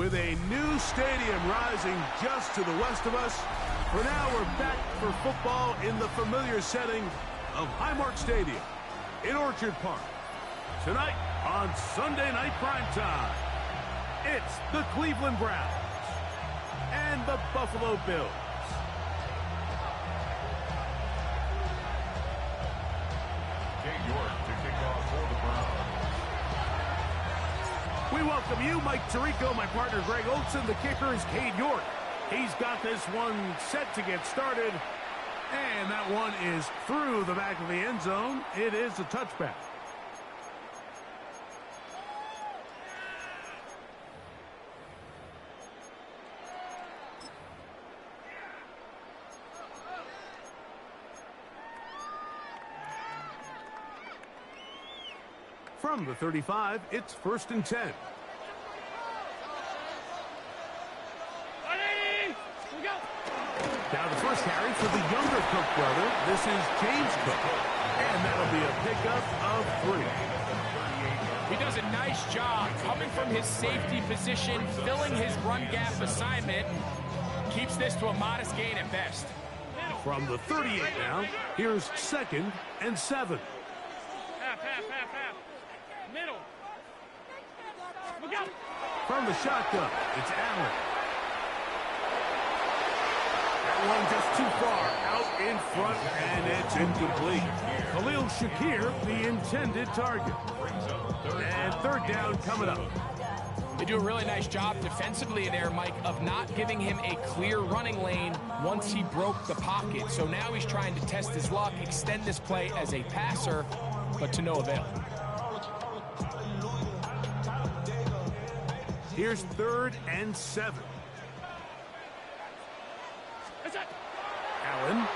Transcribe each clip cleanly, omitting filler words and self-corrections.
With a new stadium rising just to the west of us, for now we're back for football in the familiar setting of Highmark Stadium in Orchard Park. Tonight on Sunday Night Primetime, it's the Cleveland Browns and the Buffalo Bills. Cade York to kick off for the Browns. We welcome you, Mike Tirico, my partner Greg Olson. The kicker is Cade York. He's got this one set to get started, and that one is through the back of the end zone. It is a touchback. From the 35, it's 1st and 10. Now the first carry for the younger Cook brother. This is James Cook. And that'll be a pickup of 3. He does a nice job coming from his safety position, filling his run gap assignment. Keeps this to a modest gain at best. From the 38 now, here's 2nd and 7. Half. Middle. Look out. From the shotgun, it's Allen. That one just too far out in front, and it's incomplete. Khalil Shakir, the intended target. And 3rd down coming up. They do a really nice job defensively there, Mike, of not giving him a clear running lane once he broke the pocket. So now he's trying to test his luck, extend this play as a passer, but to no avail. Here's 3rd and 7. Allen.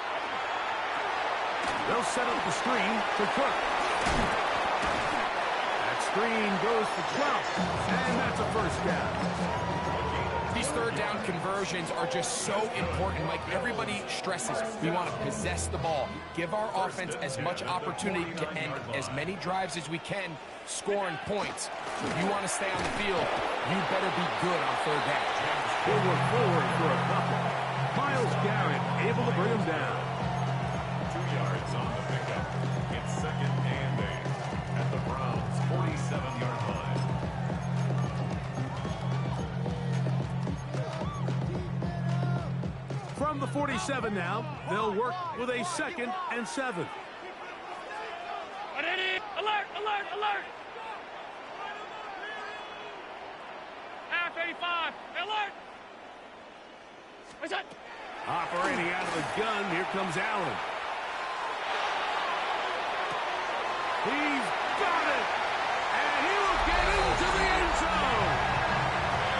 They'll set up the screen for Cook. That screen goes for 12, and that's a 1st down. These 3rd down conversions are just so important, Mike. Everybody stresses we want to possess the ball, give our offense as much opportunity to end as many drives as we can, scoring points. If you want to stay on the field, you better be good on 3rd down. They were forward for a couple. Myles Garrett able to bring him down. 2 yards on the pickup. It's 2nd and 8 at the Browns' 47-yard line. From the 47 now, they'll work with a 2nd and 7. Alert! Half 85. Alert! What's that? Operating out of the gun, here comes Allen. He's got it! And he will get into the end zone!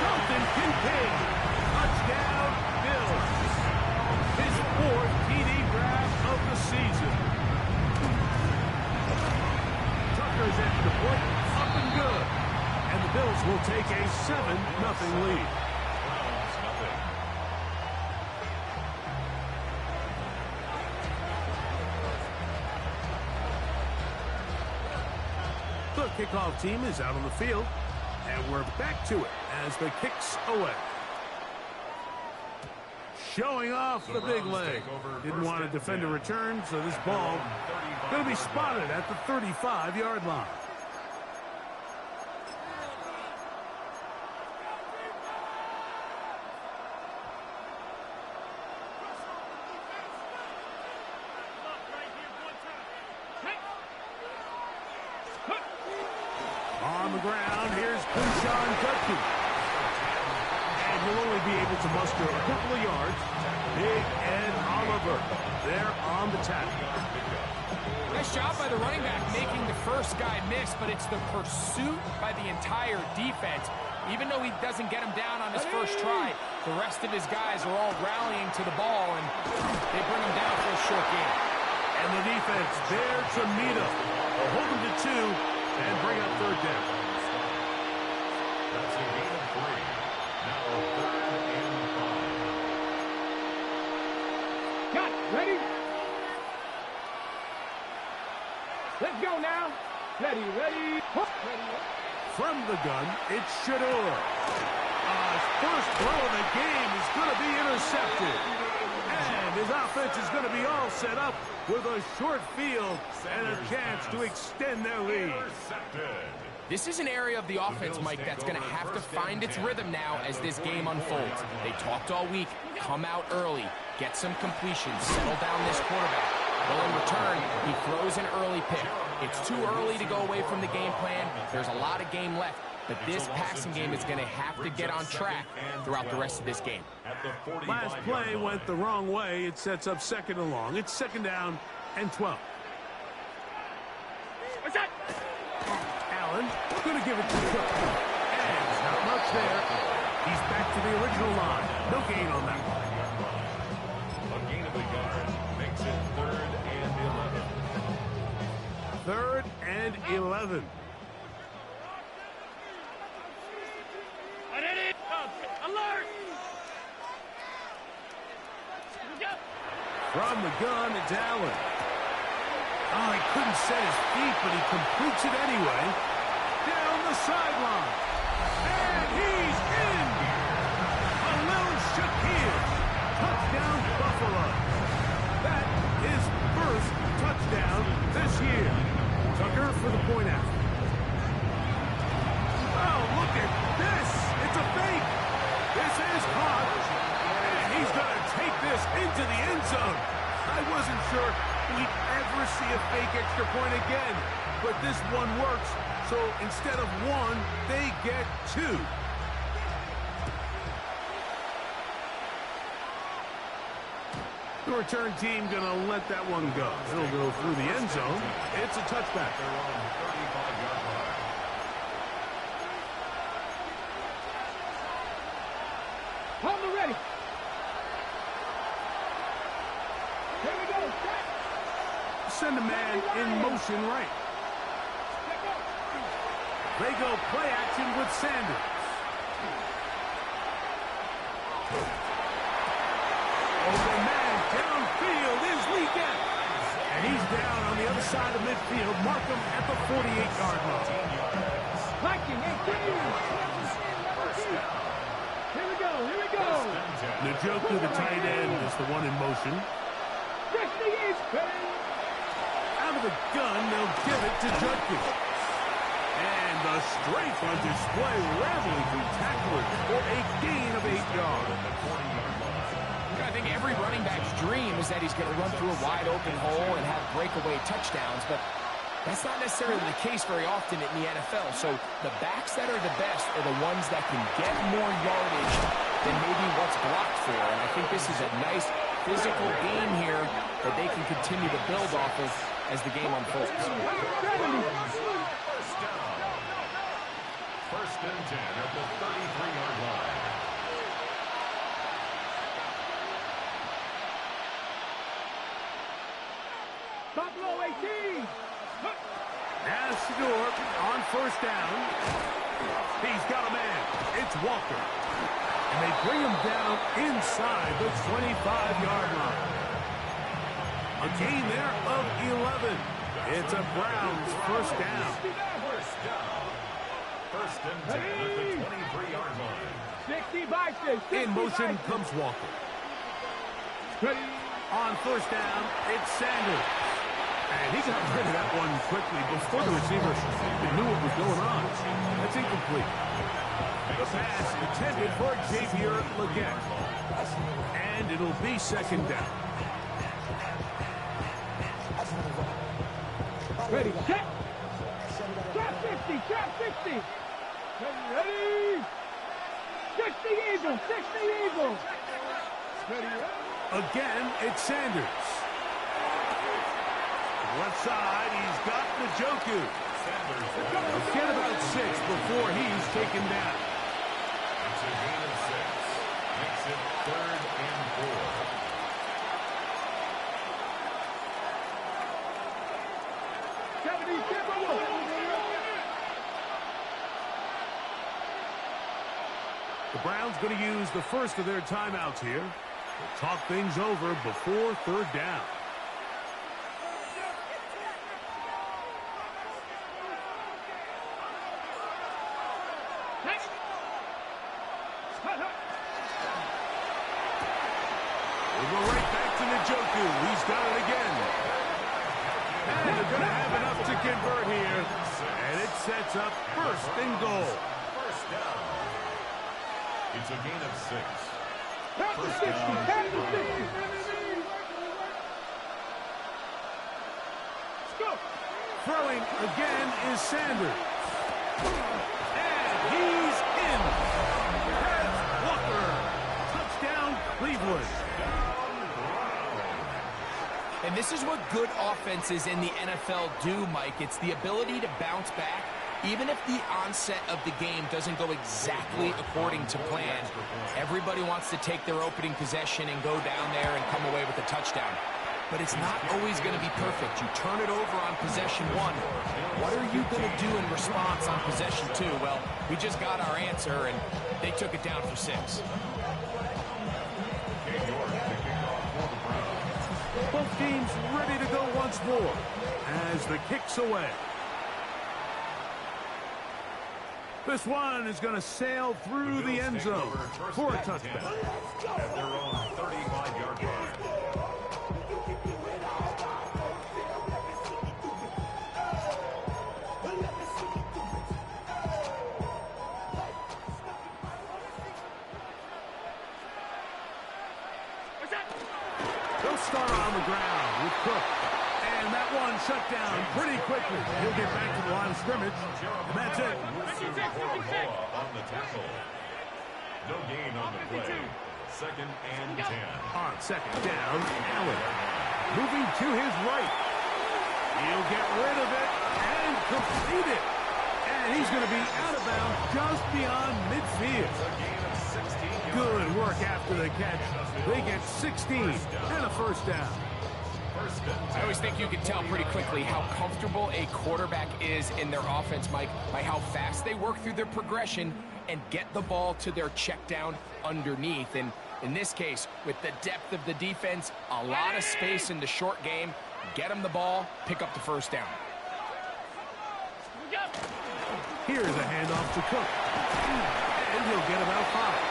Dalton Kincaid, touchdown Bills. His 4th TD grab of the season. Tucker's at the point, up and good. And the Bills will take a 7-0 lead. The kickoff team is out on the field, and we're back to it as the kick's away. Showing off the big leg. Didn't want to defend a return, so this ball going to be spotted at the 35-yard line. On the ground, here's Kunshan Gutke. And he'll only be able to muster a couple of yards. Big Ed Oliver there on the tackle. Nice job by the running back making the first guy miss, but it's the pursuit by the entire defense. Even though he doesn't get him down on his first try, the rest of his guys are all rallying to the ball, and they bring him down for a short gain. And the defense there to meet him. They'll hold him to 2 and bring up 3rd down. That's a gain of 3. Now 3rd and 5. Got it. Ready? Let's go now. Ready. From the gun, it's Shador. first throw of the game is going to be intercepted. And his offense is going to be all set up with a short field and a chance to extend their lead. This is an area of the offense, Mike, that's going to have to find its rhythm now as this game unfolds. They talked all week, come out early, get some completions, settle down this quarterback. Well, in return, he throws an early pick. It's too early to go away from the game plan. There's a lot of game left, but this passing game is going to have to get on track throughout the rest of this game. Last play went the wrong way. It sets up second and long. It's second down and 12. What's that? Allen going to give it to Cook. And not much there. He's back to the original line. No gain on that one. A gain of a yard makes it 3rd and 11. 3rd and 11. Alert! From the gun, it's Allen. Oh, he couldn't set his feet, but he completes it anyway. Down the sideline. And he's in. A little Shakir. Touchdown, Buffalo. That is first touchdown this year. Tucker for the point out. Oh, look at this. It's a fake. This is caught. And he's going to take this into the end zone. I wasn't sure we'd ever see a fake extra point again. But this one works. So instead of one, they get two. The return team going to let that one go. It'll go through the end zone. It's a touchback. Hold it ready. Here we go. Send a man in motion right. They go play action with Sanders. Open man downfield is Weekend. And he's down on the other side of midfield. Mark him at the 48-yard line. Viking 18. Here we go. Here we go. Njoku, the tight end, is the one in motion. Out of the gun, they'll give it to Judkins. And the strength on display, rambling through tacklers for a gain of 8 yards. I think every running back's dream is that he's going to run through a wide open hole and have breakaway touchdowns, but that's not necessarily the case very often in the NFL. So the backs that are the best are the ones that can get more yardage than maybe what's blocked for. And I think this is a nice physical game here that they can continue to build off of as the game unfolds. First and 10 at the 33-yard line. Buffalo 18. Now Shador on first down. He's got a man. It's Walker. And they bring him down inside the 25-yard line. A gain there of 11. It's a Browns first down. First and 10 at the 23-yard line. 60 Vikings. In motion comes Walker. On first down, it's Sanders. And he got rid of that one quickly before the receiver even knew what was going on. That's incomplete. The pass intended for Xavier Legette. And it'll be second down. Ready, set. Trap 50, trap 50. Ready. 60 Eagles, 60 Eagles. Ready. Again, it's Sanders. Left side, he's got Njoku. He'll get about 6 before he's taken down. It's a gain of 6. Makes it 3rd and 4. The Browns going to use the first of their timeouts here to talk things over before third down. We'll go right back to Njoku. He's got it again. And they're going to have enough to convert here. And it sets up first and goal. First down. It's a gain of 6. Pass the 60. Pass the 60. Let's go. Throwing again is Sanders. And he's in. Kenneth Walker. Touchdown, Cleveland. And this is what good offenses in the NFL do, Mike. It's the ability to bounce back, even if the onset of the game doesn't go exactly according to plan. Everybody wants to take their opening possession and go down there and come away with a touchdown. But it's not always going to be perfect. You turn it over on possession 1. What are you going to do in response on possession 2? Well, we just got our answer, and they took it down for 6. Both teams ready to go once more as the kick's away. This one is going to sail through the end zone for a touchdown. At their own 35-yard line. They'll start on the ground with Cook. And that one shut down pretty quickly. He'll get back to the line of scrimmage. And that's it. On the tackle. No gain on the play. Second and 10. On second down, Allen. Moving to his right. He'll get rid of it and complete it. And he's going to be out of bounds just beyond midfield. Good work after the catch. They get 16 and a first down. I always think you can tell pretty quickly how comfortable a quarterback is in their offense, Mike, by how fast they work through their progression and get the ball to their check down underneath. And in this case, with the depth of the defense, a lot of space in the short game, get them the ball, pick up the first down. Here's a handoff to Cook. And he'll get about 5.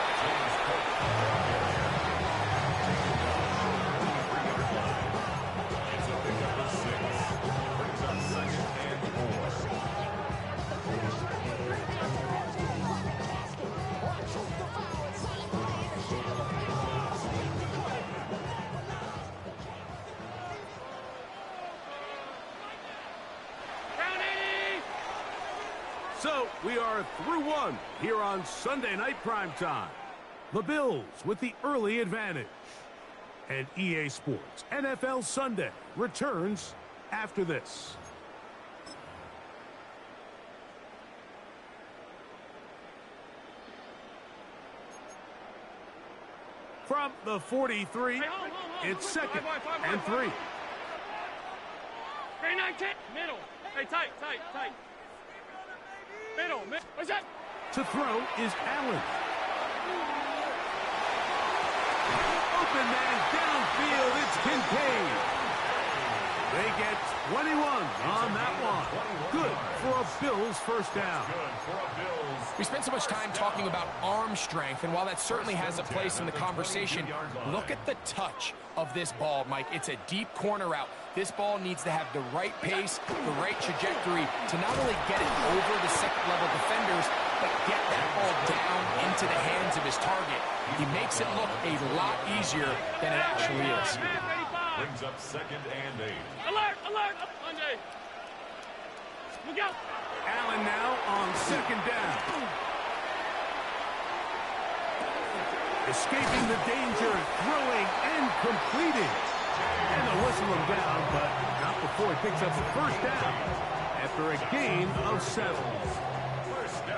So, we are through one here on Sunday Night Primetime. The Bills with the early advantage. And EA Sports NFL Sunday returns after this. From the 43, it's second and 3. Hey, 19. Middle. Hey, tight. Middle. What's that? To throw is Allen. Open man downfield, it's Kincaid. They get 21 on that one. Good for a Bills first down. We spent so much time talking about arm strength, and while that certainly has a place in the conversation, look at the touch of this ball, Mike. It's a deep corner route. This ball needs to have the right pace, the right trajectory to not only get it over the second-level defenders, but get that ball down into the hands of his target. He makes it look a lot easier than it actually is. Brings up second and 8. Alert! Monday. Look out! Allen now on second down. Escaping the danger, throwing and completing. And they'll whistle him down, but not before he picks up the first down after a gain of 7.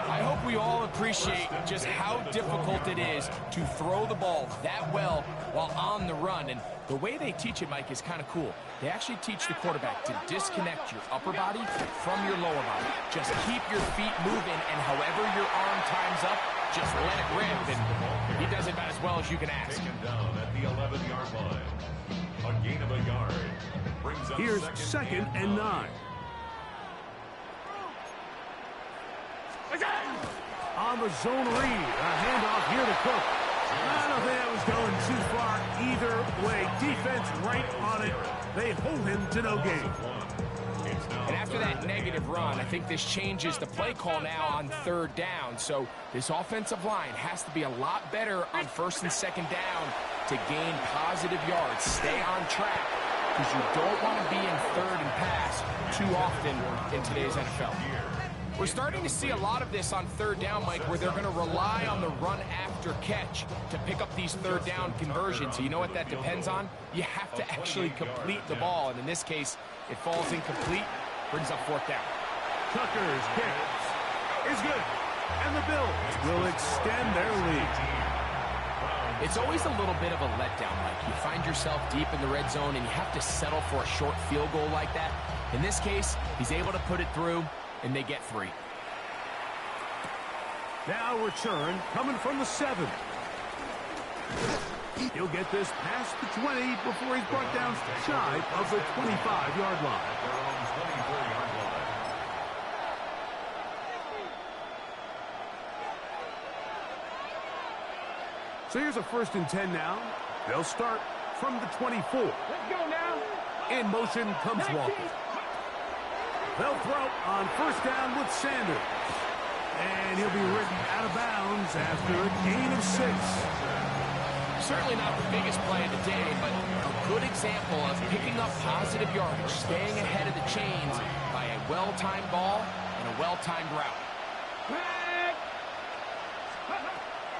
I hope we all appreciate just how difficult it is to throw the ball that well while on the run. And the way they teach it, Mike, is kind of cool. They actually teach the quarterback to disconnect your upper body from your lower body. Just keep your feet moving, and however your arm times up, just let it rip. And he does it about as well as you can ask. Taken down at the 11-yard line. A gain of a yard. Brings up Here's second and 9. On the zone read, a handoff here to Cook. I don't think that was going too far, even Either way, defense right on it. They hold him to no gain. And after that negative run, I think this changes the play call now on third down. So this offensive line has to be a lot better on first and second down to gain positive yards. Stay on track, because you don't want to be in third and pass too often in today's NFL. We're starting to see a lot of this on third down, Mike, where they're going to rely on the run after catch to pick up these third down conversions. So you know what that depends on? You have to actually complete the ball. And in this case, it falls incomplete, brings up fourth down. Tucker's kick is good. And the Bills will extend their lead. It's always a little bit of a letdown, Mike. You find yourself deep in the red zone and you have to settle for a short field goal like that. In this case, he's able to put it through, and they get 3. Now return coming from the 7. He'll get this past the 20 before he's brought down shy of the 25-yard line. So here's a 1st and 10 now. They'll start from the 24. Let's go now. In motion comes Walker. They'll throw on 1st down with Sanders. And he'll be ridden out of bounds after a gain of 6. Certainly not the biggest play of the day, but a good example of picking up positive yardage, staying ahead of the chains by a well-timed ball and a well-timed route.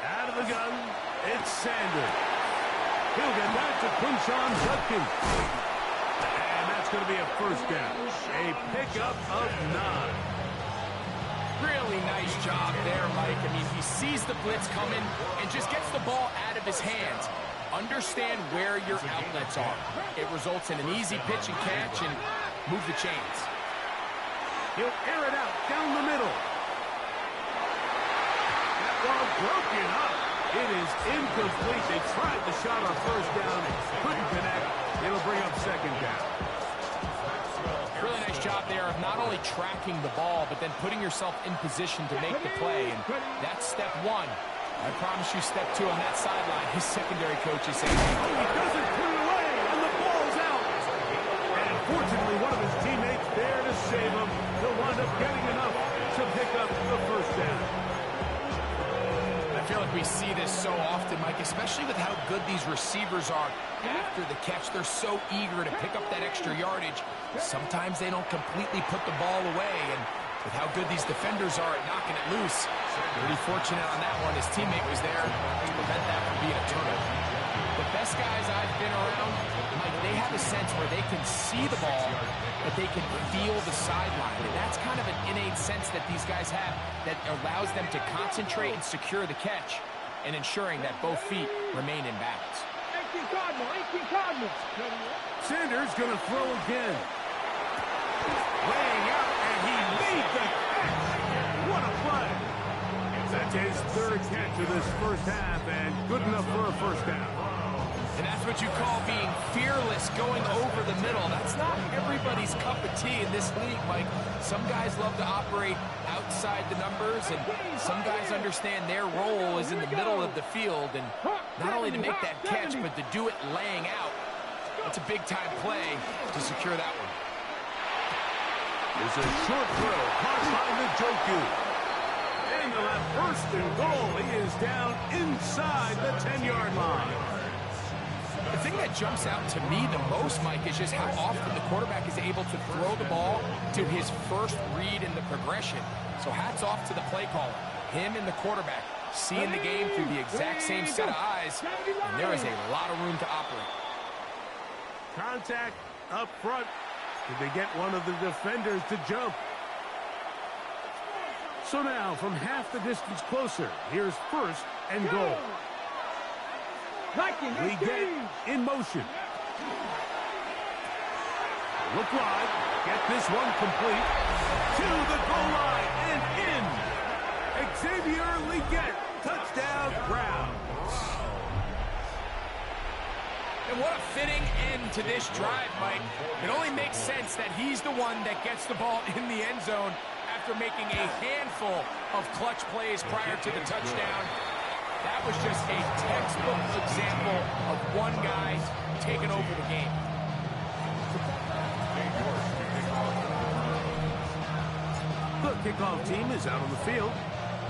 Out of the gun, it's Sanders. He'll get back to Quinshon Judkins. And that's going to be a 1st down. A pickup of 9. Really nice job there, Mike. I mean, he sees the blitz coming and just gets the ball out of his hands. Understand where your outlets are. It results in an easy pitch and catch and move the chains. He'll air it out down the middle. That ball broken up. It is incomplete. They tried the shot on 1st down. Couldn't connect. It'll bring up 2nd down. Really nice job there of not only tracking the ball, but then putting yourself in position to make the play. And that's step 1. I promise you step 2 on that sideline. His secondary coach is saying, oh, he doesn't put it away, and the ball's out. And fortunately, one of his teammates there to save him. He'll wind up getting enough to pick up the 1st down. I feel like we see this so often, Mike, especially with how good these receivers are after the catch. They're so eager to pick up that extra yardage. Sometimes they don't completely put the ball away, and with how good these defenders are at knocking it loose, pretty fortunate on that one. His teammate was there to prevent that from being a turnover. The best guys I've been around, Mike, they have a sense where they can see the ball, but they can feel the sideline. And that's kind of an innate sense that these guys have that allows them to concentrate and secure the catch and ensuring that both feet remain in balance. 18 Cardinals. Sanders going to throw again. Laying out, and he made the catch. What a play. That's his 3rd catch of this 1st half, and good enough for a 1st down. And that's what you call being fearless, going over the middle. That's not everybody's cup of tea in this league, Mike. Some guys love to operate outside the numbers, and some guys understand their role is in the middle of the field, and not only to make that catch, but to do it laying out. That's a big-time play to secure that one. It's a short throw, caught by Njoku. And they'll have 1st and goal. He is down inside the 10-yard line. The thing that jumps out to me the most, Mike, is just how often the quarterback is able to throw the ball to his first read in the progression. So hats off to the play caller. Him and the quarterback seeing the game through the exact same set of eyes, and there is a lot of room to operate. Contact up front. Did they get one of the defenders to jump? So now, from half the distance closer, here's 1st and goal. We get in motion. Look wide. Get this one complete. To the goal line and in. Xavier Legette. Touchdown, Browns. And what a fitting end to this drive, Mike. It only makes sense that he's the one that gets the ball in the end zone after making a handful of clutch plays prior to the touchdown. That was just a textbook example of one guy taken over the game. The kickoff team is out on the field,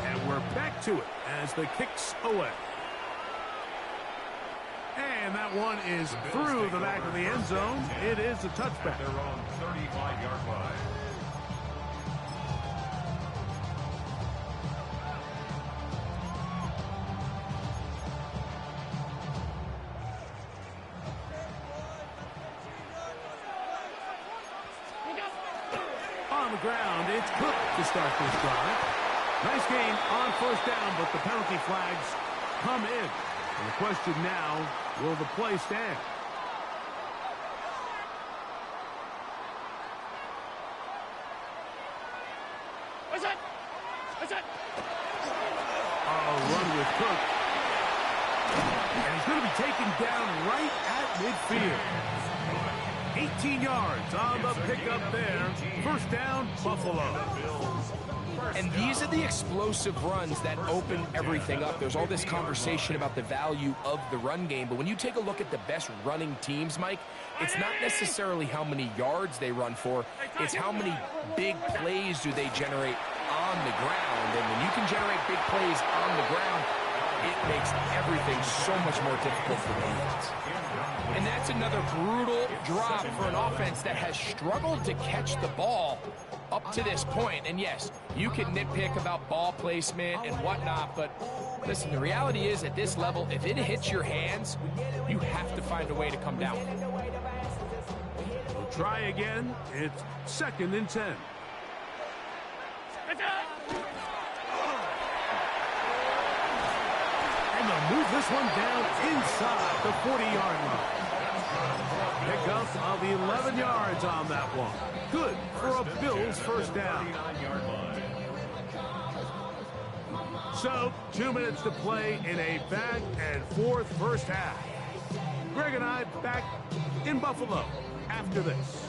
and we're back to it as the kick's away. And that one is through the back of the end zone. It is a touchback. Their own 35-yard line. On the ground, it's Cook to start this drive. Nice game on first down, but the penalty flags come in. And the question now, will the play stand? What's that? A run with Cook. And he's going to be taken down right at midfield. 18 yards on the pickup there. First down, Buffalo. And these are the explosive runs that open everything up. There's all this conversation about the value of the run game, but when you take a look at the best running teams, Mike, it's not necessarily how many yards they run for, it's how many big plays do they generate on the ground. And when you can generate big plays on the ground, it makes everything so much more difficult for the defense. And that's another brutal drop for an offense that has struggled to catch the ball up to this point. And yes, you can nitpick about ball placement and whatnot, but listen, the reality is at this level, if it hits your hands, you have to find a way to come down. We'll try again. It's 2nd and 10. And they'll move this one down inside the 40-yard line. Pickup of 11 yards on that one. Good for a Bills first down. So, 2 minutes to play in a back-and-forth first half. Greg and I back in Buffalo after this.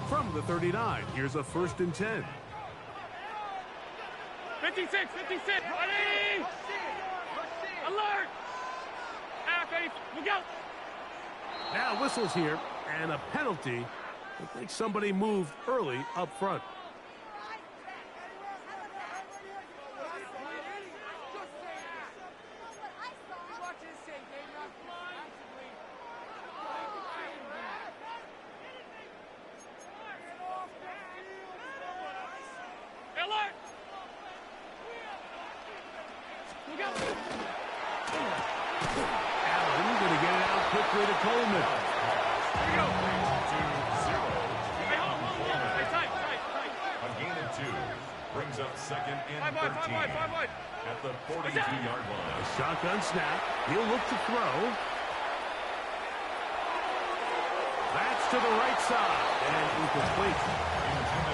From the 39, here's a 1st and 10. 56, ready! Alert! Ready, look out! Now whistles here, and a penalty. I think somebody moved early up front. Alert! Look out! Allen going to get it out quickly to Coleman. Here we go! 2-0. Hey, hold on. Hey, tight. A gain of 2 brings up 2nd and 5 13 wide. at the 42-yard line. Shotgun snap. He'll look to throw. That's to the right side. And incomplete.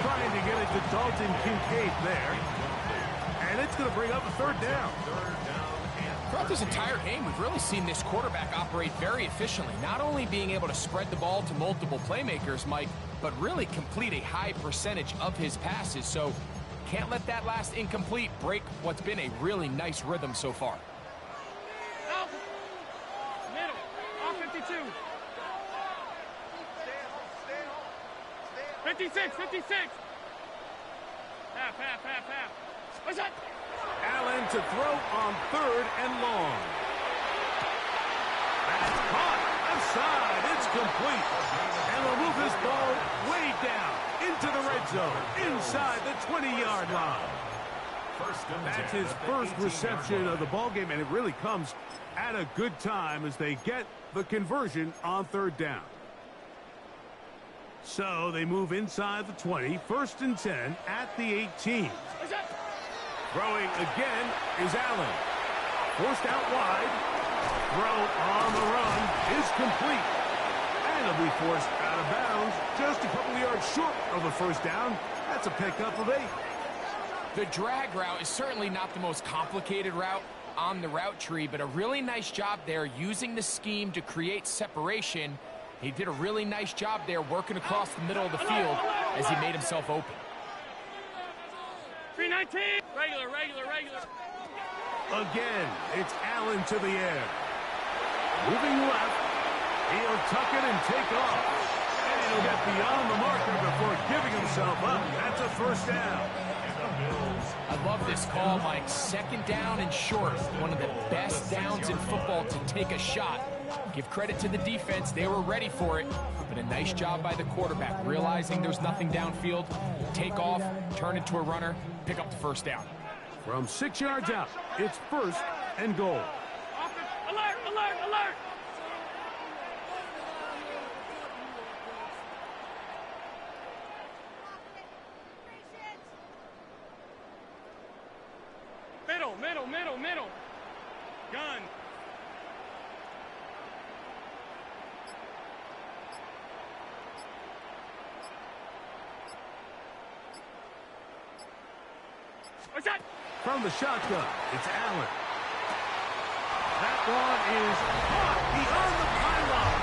Trying to get it to Dalton Kincaid there. And it's going to bring up a 3rd down. Throughout this entire game, we've really seen this quarterback operate very efficiently, not only being able to spread the ball to multiple playmakers, Mike, but really complete a high percentage of his passes. So can't let that last incomplete break what's been a really nice rhythm so far. Out. Middle. Off 52. 56. Half. What's that? Allen to throw on 3rd and long. That's caught. Outside. It's complete. And they'll move this ball way down into the red zone. Inside the 20-yard line. That's his first reception of the ballgame, and it really comes at a good time as they get the conversion on 3rd down. So they move inside the 20, 1st and 10 at the 18. Throwing again is Allen. Forced out wide. Throw on the run is complete. And it'll be forced out of bounds just a couple of yards short of a first down. That's a pickup of 8. The drag route is certainly not the most complicated route on the route tree, but a really nice job there using the scheme to create separation. He did a really nice job there working across the middle of the field as he made himself open. 390. 19. Regular. Again, it's Allen to the air. Moving left. He'll tuck it and take off. And he'll get beyond the marker before giving himself up. That's a first down. I love this call, Mike. Second down and short. One of the best downs in football to take a shot. Give credit to the defense. They were ready for it. But a nice job by the quarterback, realizing there's nothing downfield. Take off, turn into a runner, pick up the first down. From 6 yards out, it's first and goal. Alert. Middle. Gun. What's that? From the shotgun, it's Allen. That one is caught beyond the pylon.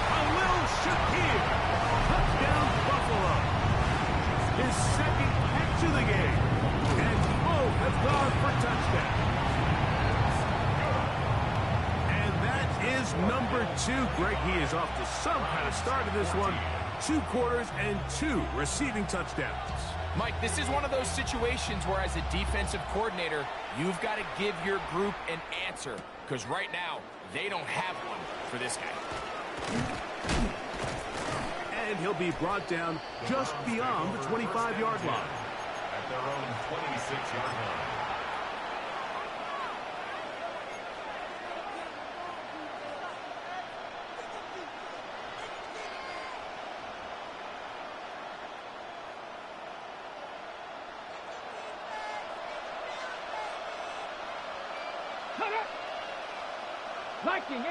Khalil Shakir. Touchdown, Buffalo. His second catch of the game. And both have gone for touchdown. And that is number 2. Greg, he is off to some kind of start of this one. 2 quarters and 2 receiving touchdowns. Mike, this is one of those situations where as a defensive coordinator, you've got to give your group an answer. Because right now, they don't have one for this guy. And he'll be brought down just beyond the 25-yard line. At their own 26-yard line. Cut it. 19,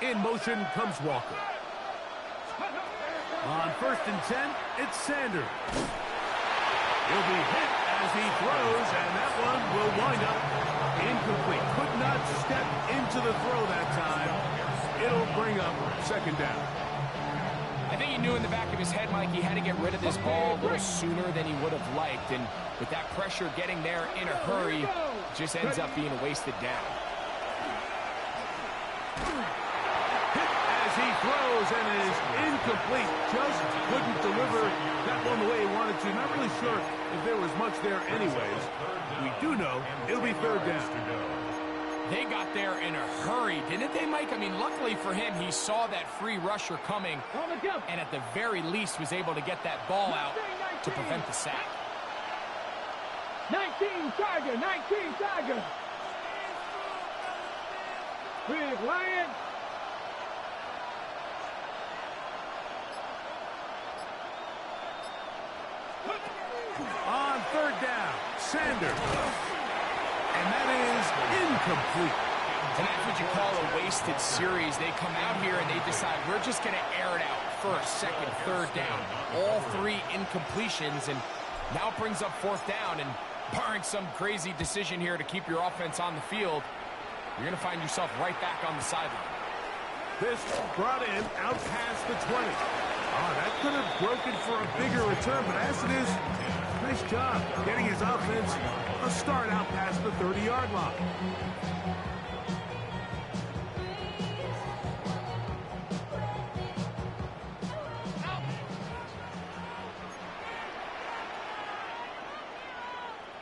18. In motion comes Walker. On first and 10, it's Sanders. He'll be hit as he throws, and that one will wind up incomplete. Could not step into the throw that time. It'll bring up second down. I think he knew in the back of his head, Mike, he had to get rid of this ball a little sooner than he would have liked. And with that pressure getting there in a hurry, it just ends up being a wasted down. He throws and is incomplete. Just couldn't deliver that one the way he wanted to. Not really sure if there was much there anyways. We do know it'll be third down. They got there in a hurry, didn't they, Mike? I mean, luckily for him, he saw that free rusher coming and at the very least was able to get that ball out to prevent the sack. 19 Tiger. Big Lion. On third down, Sanders. And that is incomplete. And that's what you call a wasted series. They come out here and they decide, we're just going to air it out. First, second, third down. All 3 incompletions, and now brings up fourth down. And barring some crazy decision here to keep your offense on the field, you're going to find yourself right back on the sideline. This brought in out past the 20. Oh, that could have broken for a bigger return, but as it is, nice job getting his offense a start out past the 30-yard line.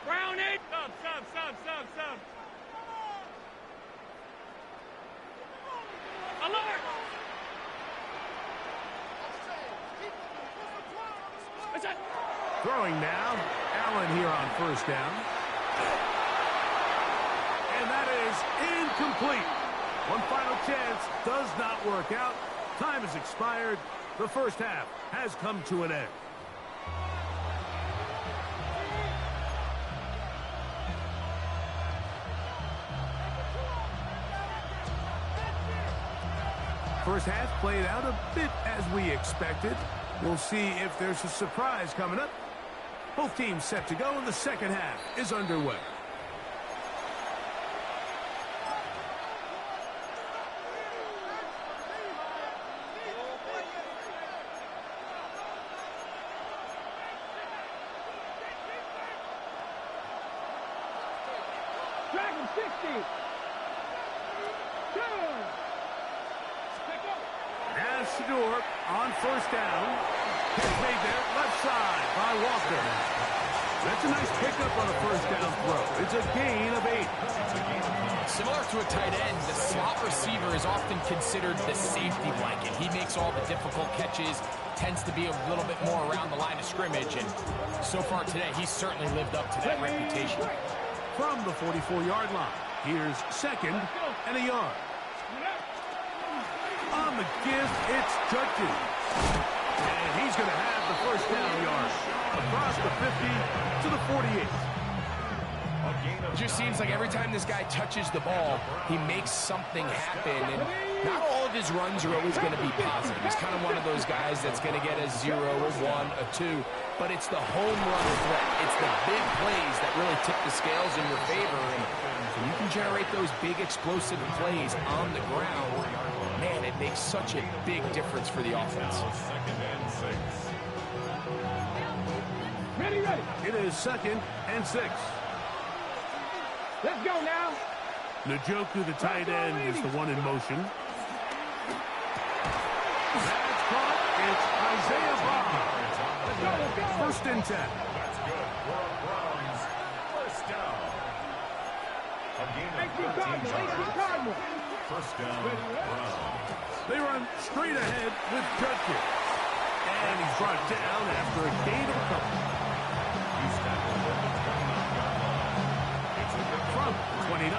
Brown it. Sub. Alert. What's that? Throwing now, Allen here on first down. And that is incomplete. One final chance does not work out. Time has expired. The first half has come to an end. First half played out a bit as we expected. We'll see if there's a surprise coming up. Both teams set to go, and the second half is underway. Second 60. Good. Pick up. As Shedeur on first down. Hit made there, left side by Walker. That's a nice pickup on a first down throw. It's a gain of 8. Similar to a tight end, the slot receiver is often considered the safety blanket. He makes all the difficult catches, tends to be a little bit more around the line of scrimmage, and so far today, he's certainly lived up to that reputation. From the 44-yard line, here's second and a yard. On the give, it's Judkins. And he's going to have the first down yard. Across the 50 to the 48. It just seems like every time this guy touches the ball, he makes something happen. And not all of his runs are always going to be positive. He's kind of one of those guys that's going to get a 0, a 1, a 2. But it's the home run threat. It's the big plays that really tip the scales in your favor. And when you can generate those big explosive plays on the ground, man, it makes such a big difference for the offense. Second and 6. Ready, ready. It is second and 6. Let's go now. Njoku, the tight end, is the one in motion. That's caught. It's Isaiah Bond. Let's go, let's go. First and 10. That's good for Browns. First down. A gain of 18 Cardinal, 18 Cardinal. First down, Browns. They run straight ahead with Judkins. And he's brought down after a gain of a couple. He's tackled at the 29-yard line. It's a good From 29,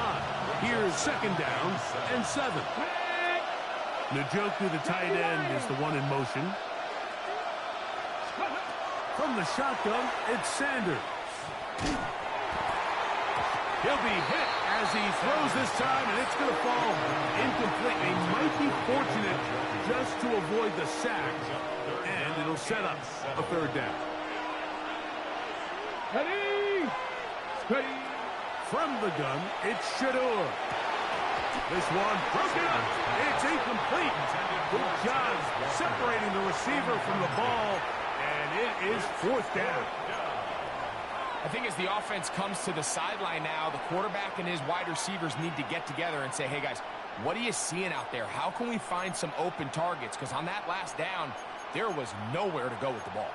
here's second down and 7. Njoku, the tight end, is the one in motion. From the shotgun, it's Sanders. He'll be hit as he throws this time, and it's going to fall incomplete. He might be fortunate just to avoid the sack, and it'll set up a third down. Ready. Ready. From the gun, it's Shedeur. This one broken up. It's incomplete. Good job separating the receiver from the ball, and it is fourth down. I think as the offense comes to the sideline now, the quarterback and his wide receivers need to get together and say, hey, guys, what are you seeing out there? How can we find some open targets? Because on that last down, there was nowhere to go with the ball.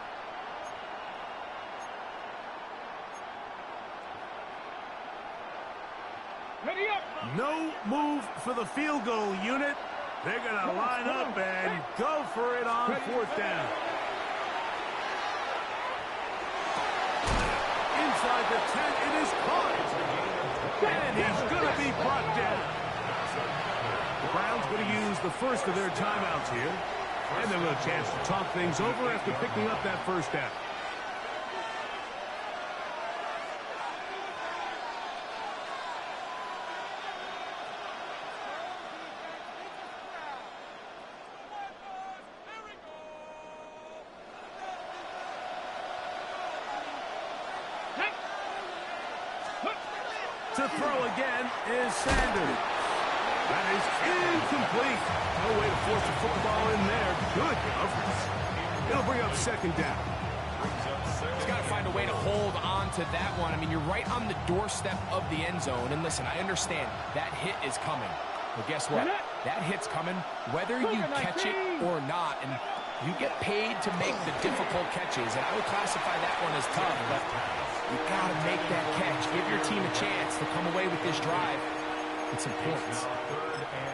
Ready up. No move for the field goal unit. They're going to line up and go for it on fourth down. Inside the 10, it is caught. And he's going to be brought down. The Browns going to use the first of their timeouts here. And they'll have a chance to talk things over after picking up that first down. To throw again is Sanders. That is incomplete. No way to force the football in there. Good coverage. It'll bring up second down. He's got to find a way to hold on to that one. I mean, you're right on the doorstep of the end zone. And listen, I understand that hit is coming. But guess what? That hit's coming whether you catch it or not. And you get paid to make the difficult catches. And I would classify that one as tough. But you got to make that catch. Give your team a chance to come away with this drive with some points.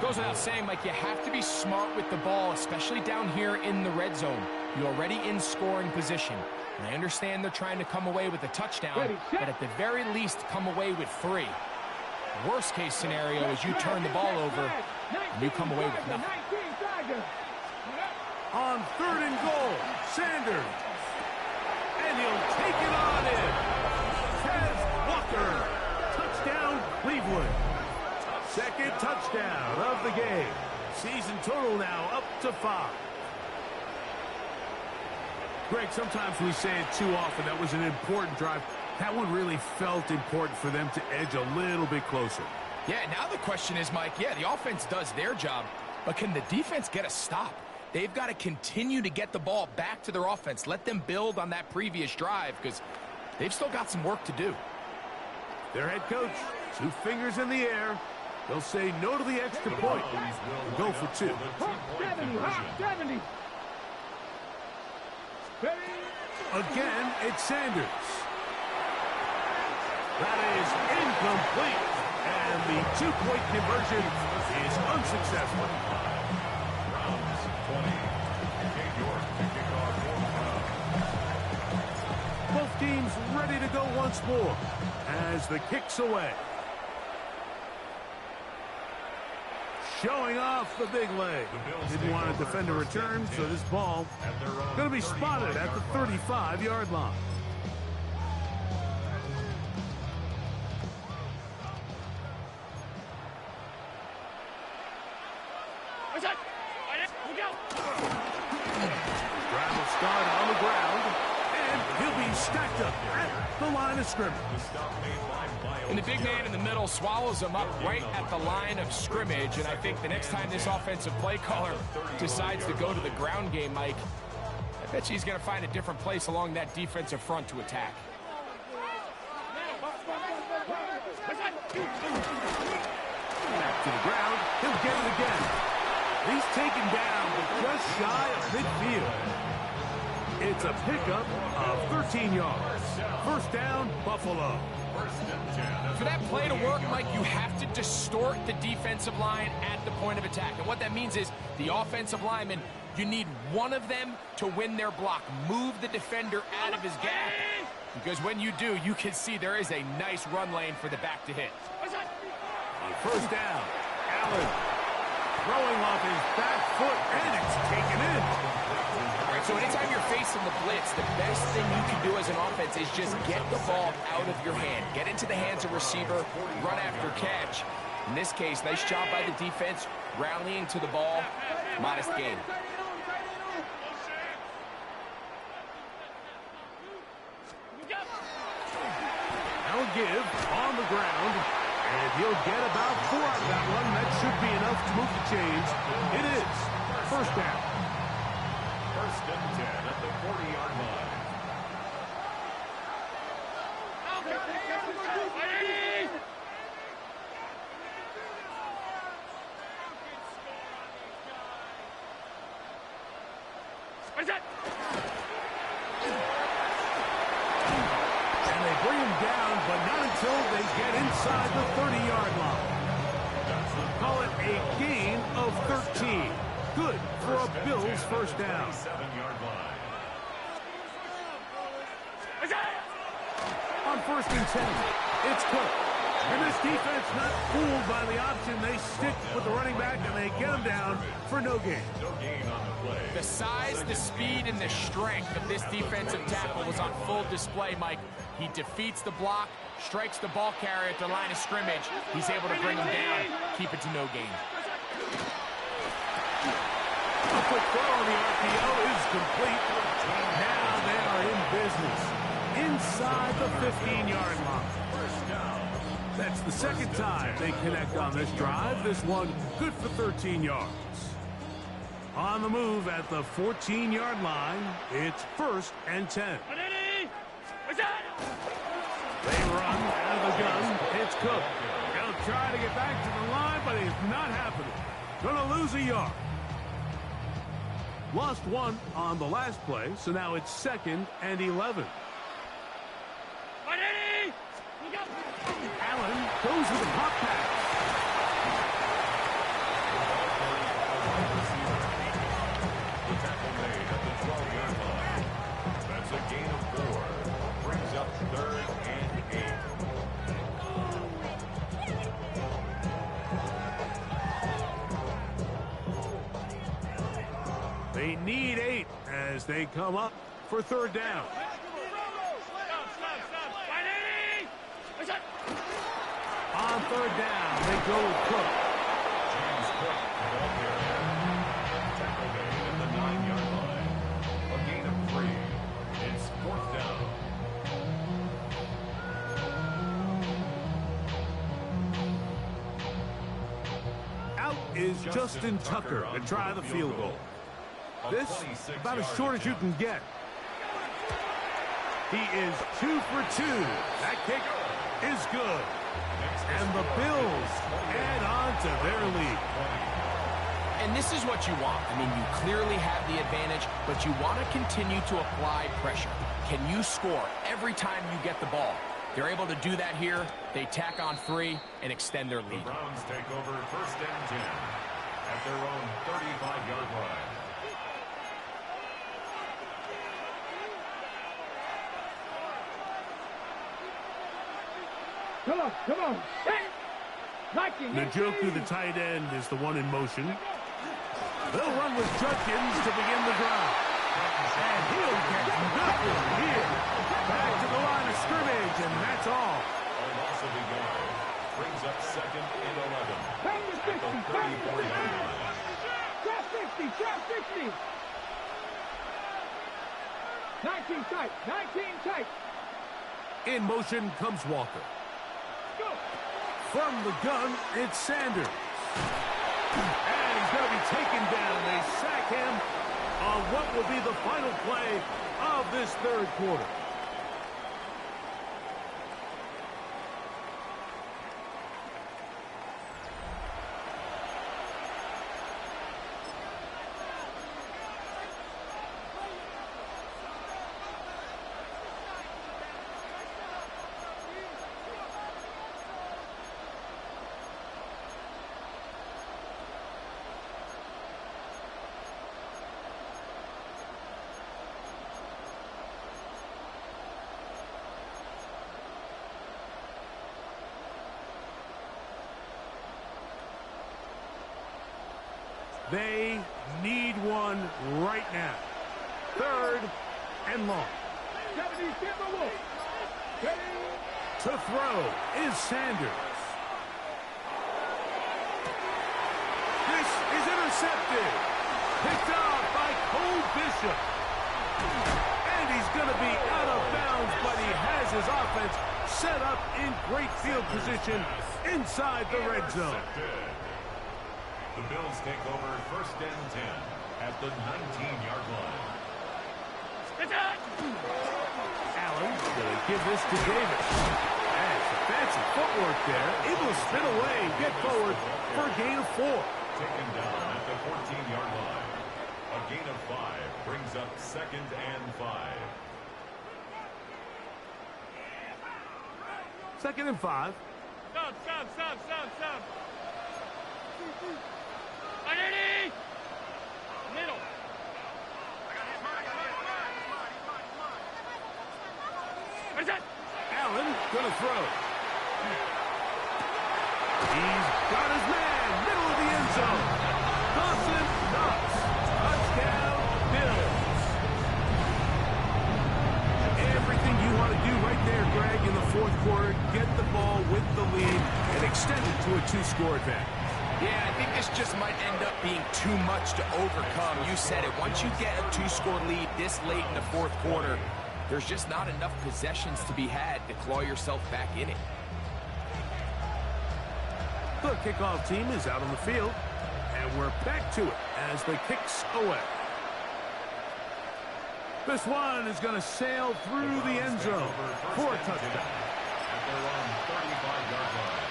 Goes without saying, Mike, you have to be smart with the ball, especially down here in the red zone. You're already in scoring position. And I understand they're trying to come away with a touchdown, but at the very least, come away with 3. Worst case scenario is you turn the ball over and you come away with nothing. On third and goal, Sanders. And he'll take it on in. Tez Walker. Touchdown, Cleveland. Second touchdown of the game. Season total now up to 5. Greg, sometimes we say it too often. That was an important drive. That one really felt important for them to edge a little bit closer. Yeah, now the question is, Mike, yeah, the offense does their job, but can the defense get a stop? They've got to continue to get the ball back to their offense. Let them build on that previous drive because they've still got some work to do. Their head coach, 2 fingers in the air. They'll say no to the extra point and go for 2. 70. Again, it's Sanders. That is incomplete. And the 2-point conversion is unsuccessful. Browns 20. New York to kick off one. Both teams ready to go once more as the kick's away. Showing off the big leg. Didn't want to defend a return, so this ball going to be spotted at the 35-yard line. Drive will start on the ground, and he'll be stacked up at the line of scrimmage. And the big man in the middle swallows him up right at the line of scrimmage. And I think the next time this offensive play caller decides to go to the ground game, Mike, I bet you he's going to find a different place along that defensive front to attack. Back to the ground. He'll get it again. He's taken down, but just shy of midfield. It's a pickup of 13 yards. First down, Buffalo. For that play to work, Mike, you have to distort the defensive line at the point of attack. And what that means is the offensive lineman, you need one of them to win their block. Move the defender out of his gap. Because when you do, you can see there is a nice run lane for the back to hit. On first down, Allen throwing off his back foot, and it's taken in. All right, so anytime you're facing the blitz, the best thing you can do as an offense is just get the ball out of your hand. Get into the hands of receiver, run after catch. In this case, nice job by the defense, rallying to the ball. Modest gain. Now a give on the ground, and he'll get about 4 out of that one. That should be enough to move the chains. It is. First down. First and 10 at the 40-yard line. And they bring him down, but not until they get inside the 30-yard line. Call it a gain of 13. Good for a Bills first down. 7-yard line. On first and 10, it's Cook. And this defense not fooled by the option. They stick with the running back, and they get him down for no gain. No gain on the play. The size, the speed, and the strength of this defensive tackle was on full display, Mike. He defeats the block, strikes the ball carrier at the line of scrimmage. He's able to bring him down, keep it to no gain. A quick throw on the RPO is complete. Now they are in business inside the 15-yard line. That's the second time they connect on this drive. This one good for 13 yards. On the move at the 14-yard line, it's first and 10. They run out of the gun. It's Cook. He'll try to get back to the line, but it's not happening. Gonna lose a yard. Lost one on the last play, so now it's second and 11. Allen goes with a pop pass. The tackle made at the 12-yard line. That's a gain of 4. Brings up third and 8. They need 8 as they come up for third down. On third down, they go with Cook. James Cook, ball carrier. Tackle made at the 9-yard line. A gain of 3. It's fourth down. Out is Justin Tucker to try the field goal. This, about as short as you can get. He is 2 for 2. That kick is good. And the Bills add on to their lead. And this is what you want. I mean, you clearly have the advantage, but you want to continue to apply pressure. Can you score every time you get the ball? They're able to do that here. They tack on 3 and extend their lead. The Browns take over 1st and 10 at their own 35-yard line. Come on, come on. Njoku, the tight end, is the one in motion. They'll run with Judkins to begin the drive. And he'll get nothing here. Back to the line of scrimmage, and that's all. Will also be gone. Brings up 2nd and 11. Back to 60, At the back to 60. 34-yard line. Drop 60, drop 60. 19 tight, 19 tight. In motion comes Walker. Go. From the gun, it's Sanders. And he's going to be taken down. They sack him on what will be the final play of this 3rd quarter. They need one right now. 3rd and long. 70, Timberwolf. Ready. To throw is Sanders. This is intercepted. Picked off by Cole Bishop. And he's going to be out of bounds, but he has his offense set up in great field position inside the red zone. The Bills take over 1st and 10 at the 19-yard line. Allen going to give this to Davis. And some fancy footwork there. Able to spin away, get forward for a gain of 4. Taken down at the 14-yard line. A gain of 5 brings up 2nd and 5. 2nd and 5. Stop. Underneath. Middle. Allen going to throw. He's got his man, middle of the end zone. Dawson Knox. Touchdown, Bills. Everything you want to do right there, Greg, in the 4th quarter. Get the ball with the lead and extend it to a 2-score advantage. Yeah, I think this just might end up being too much to overcome. You said it. Once you get a 2-score lead this late in the 4th quarter, there's just not enough possessions to be had to claw yourself back in it. The kickoff team is out on the field, and we're back to it as the kick's away. This one is going to sail through the end zone for a touchdown. At their own 35-yard line.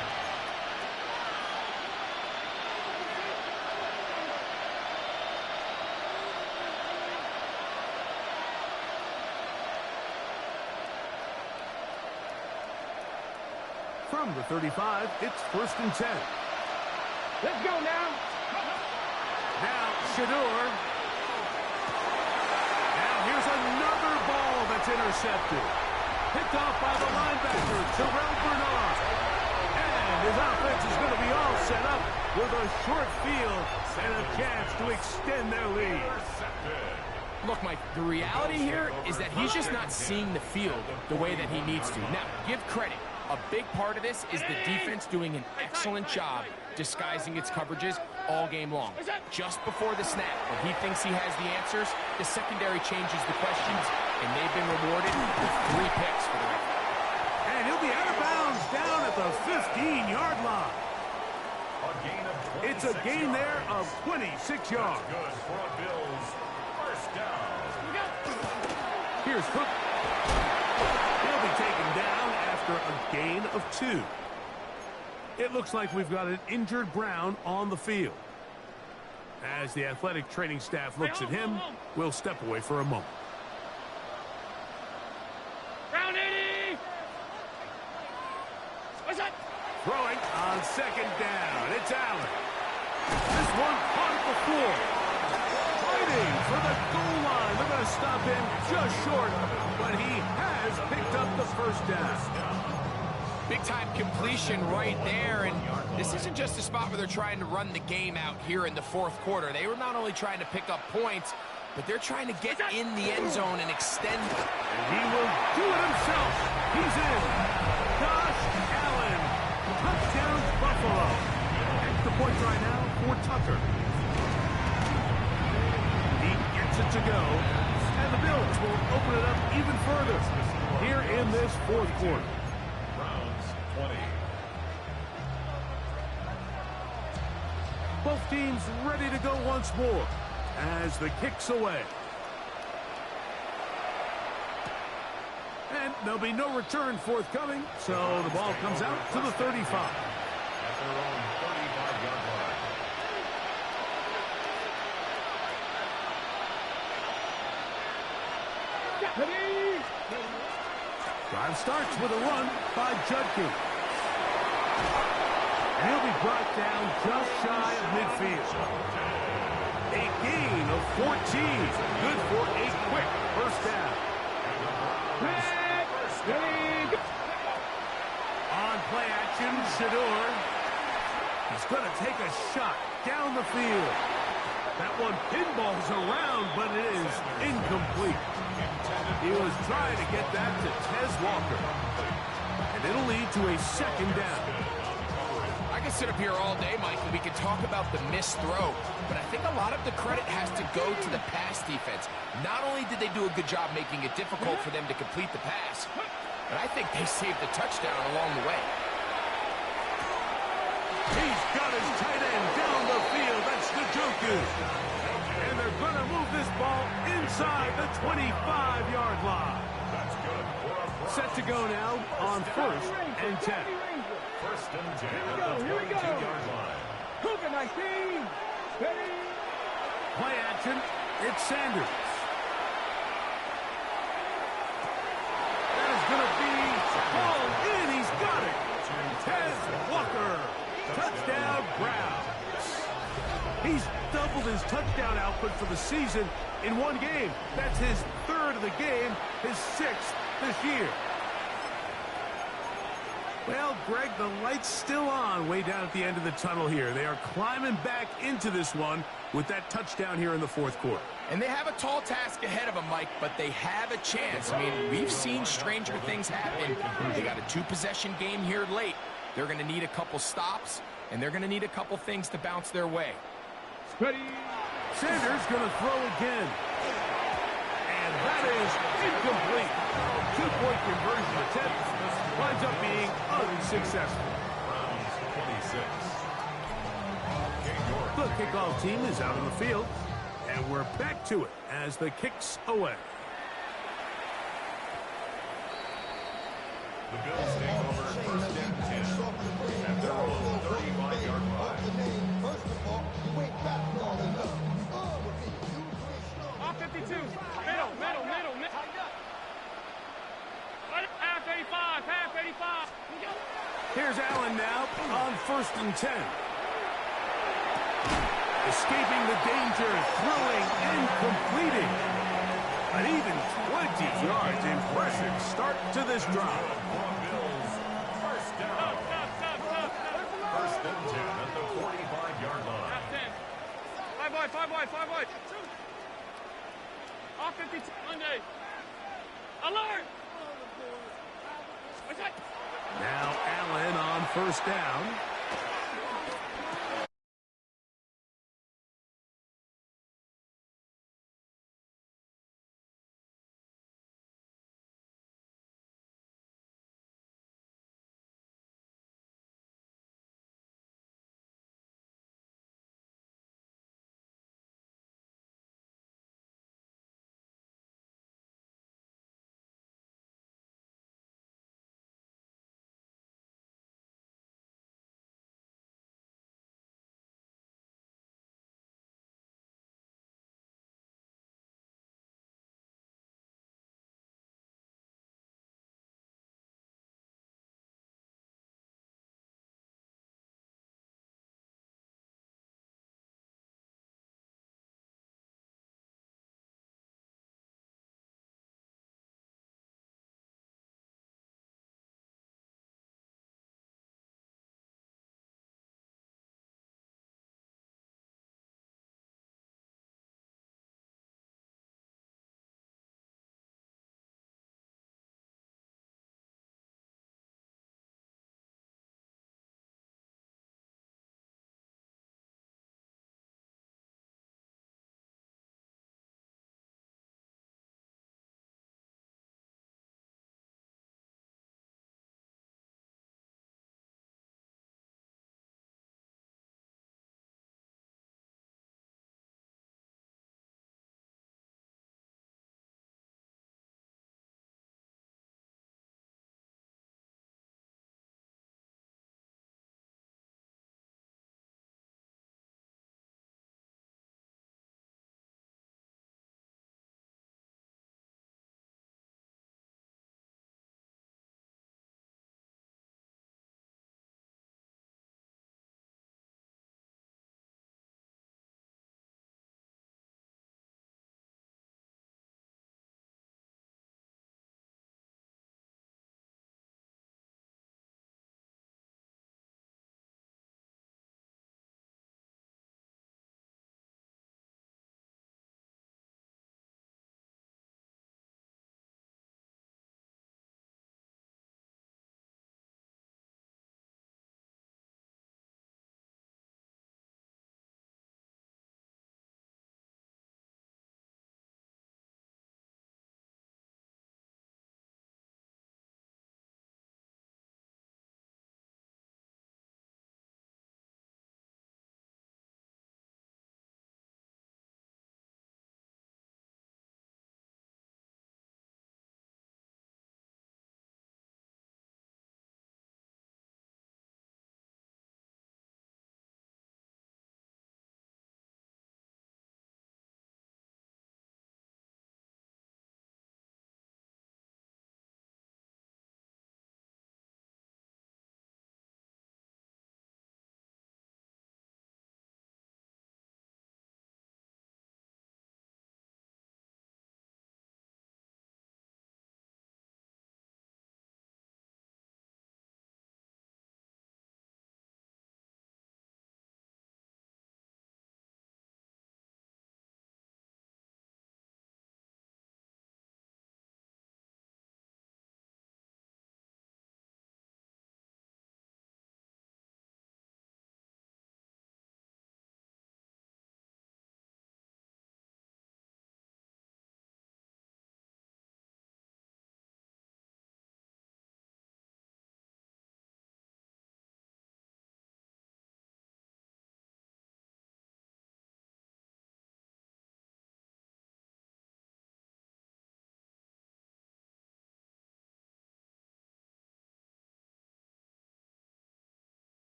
From the 35, it's 1st and 10. Let's go now. Now, Shador. Now, here's another ball that's intercepted. Picked off by the linebacker, Terrell Bernard. And his offense is going to be all set up with a short field and a chance to extend their lead. Look, Mike, the reality here is that he's just not seeing the field the way that he needs to. Now, give credit. A big part of this is the defense doing an excellent job disguising its coverages all game long. Just before the snap, when he thinks he has the answers, the secondary changes the questions, and they've been rewarded with 3 picks for the record. And he'll be out of bounds down at the 15-yard line. It's a gain there of 26 yards. Good for a Bills first down. Here's Cook. He'll be taken down after a gain of 2. It looks like we've got an injured Brown on the field. As the athletic training staff looks at him, we'll step away for a moment. Brown 80! What's that? Throwing on second down. It's Allen. This one caught at the floor. Fighting for the goal line. They're going to stop him just short, but he has picked up the first down. Big-time completion right there, and this isn't just a spot where they're trying to run the game out here in the fourth quarter. They were not only trying to pick up points, but they're trying to get in the end zone and extend. And he will do it himself. He's in. Josh Allen. Touchdown, Buffalo. Extra points right now for Tucker. He gets it to go, and the Bills will open it up even further here in this fourth quarter. Browns 20. Both teams ready to go once more as the kick's away. And there'll be no return forthcoming, so the ball comes out to the 35. At their own 35-yard line. Drive starts with a run by Judkins. And he'll be brought down just shy of midfield. A gain of 14. Good for a quick first down. On play action, Shador. He's going to take a shot down the field. That one pinballs around, but it is incomplete. He was trying to get that to Tez Walker. And it'll lead to a second down. I could sit up here all day, Mike, and we could talk about the missed throw, but I think a lot of the credit has to go to the pass defense. Not only did they do a good job making it difficult for them to complete the pass, but I think they saved the touchdown along the way. He's got his tight end down the field. That's Njoku. And they're going to move this ball inside the 25-yard line. That's good for a Browns. Set to go now on 1st and 10. First and 10 at the 32-yard line. Cougar 19. Ready? Play action. It's Sanders. That is going to be hauled in. He's got it. Tez Walker. Touchdown, Browns. He's doubled his touchdown output for the season in one game. That's his third of the game, his 6th this year. Well, Greg, the light's still on way down at the end of the tunnel here. They are climbing back into this one with that touchdown here in the fourth quarter. And they have a tall task ahead of them, Mike, but they have a chance. I mean, we've seen stranger things happen. They got a 2-possession game here late. They're going to need a couple stops, and they're going to need a couple things to bounce their way. Ready? Sanders going to throw again. And that is incomplete. 2-point conversion attempt winds up being unsuccessful. Browns 26. The kickoff team is out on the field, and we're back to it as the kick's away. The Bills take over first and 10 at their own 35-yard line. Off 52. Middle. Half 85. Half 85. Here's Allen now on 1st and 10. Escaping the danger, throwing and completing. An even 20 yards. Impressive start to this drive. Bills first down. Stop. First and 10 at the 45-yard line. Half 10. 5 wide. Off 52. Monday. Alert. What's that? Now Allen on 1st down.